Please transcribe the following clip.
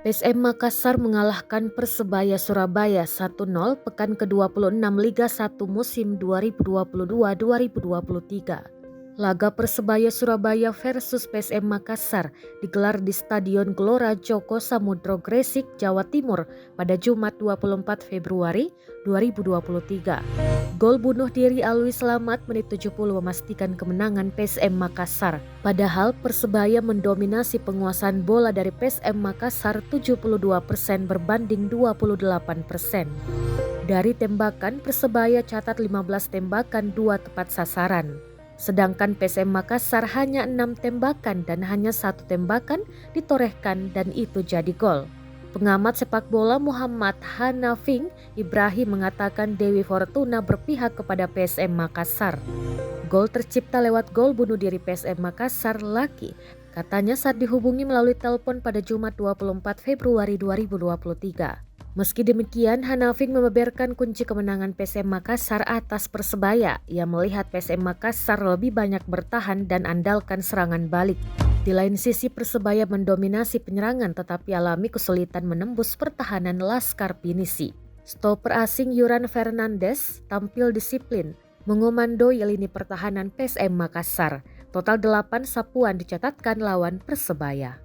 PSM Makassar mengalahkan Persebaya Surabaya 1-0 pekan ke-26 Liga 1 musim 2022-2023. Laga Persebaya Surabaya versus PSM Makassar digelar di Stadion Gelora Joko Samudro Gresik, Jawa Timur pada Jumat 24 Februari 2023. Gol bunuh diri Alwi Slamet menit 70 memastikan kemenangan PSM Makassar. Padahal Persebaya mendominasi penguasaan bola dari PSM Makassar 72% berbanding 28%. Dari tembakan, Persebaya catat 15 tembakan, 2 tepat sasaran. Sedangkan PSM Makassar hanya 6 tembakan dan hanya 1 tembakan ditorehkan dan itu jadi gol. Pengamat sepak bola Muhammad Hanafing Ibrahim mengatakan Dewi Fortuna berpihak kepada PSM Makassar. Gol tercipta lewat gol bunuh diri PSM Makassar Laki, katanya saat dihubungi melalui telepon pada Jumat 24 Februari 2023. Meski demikian, Hanafing membeberkan kunci kemenangan PSM Makassar atas Persebaya. Ia melihat PSM Makassar lebih banyak bertahan dan andalkan serangan balik. Di lain sisi, Persebaya mendominasi penyerangan tetapi alami kesulitan menembus pertahanan Laskar Pinisi. Stoper asing Yuran Fernandes tampil disiplin, mengomandoi lini pertahanan PSM Makassar. Total 8 sapuan dicatatkan lawan Persebaya.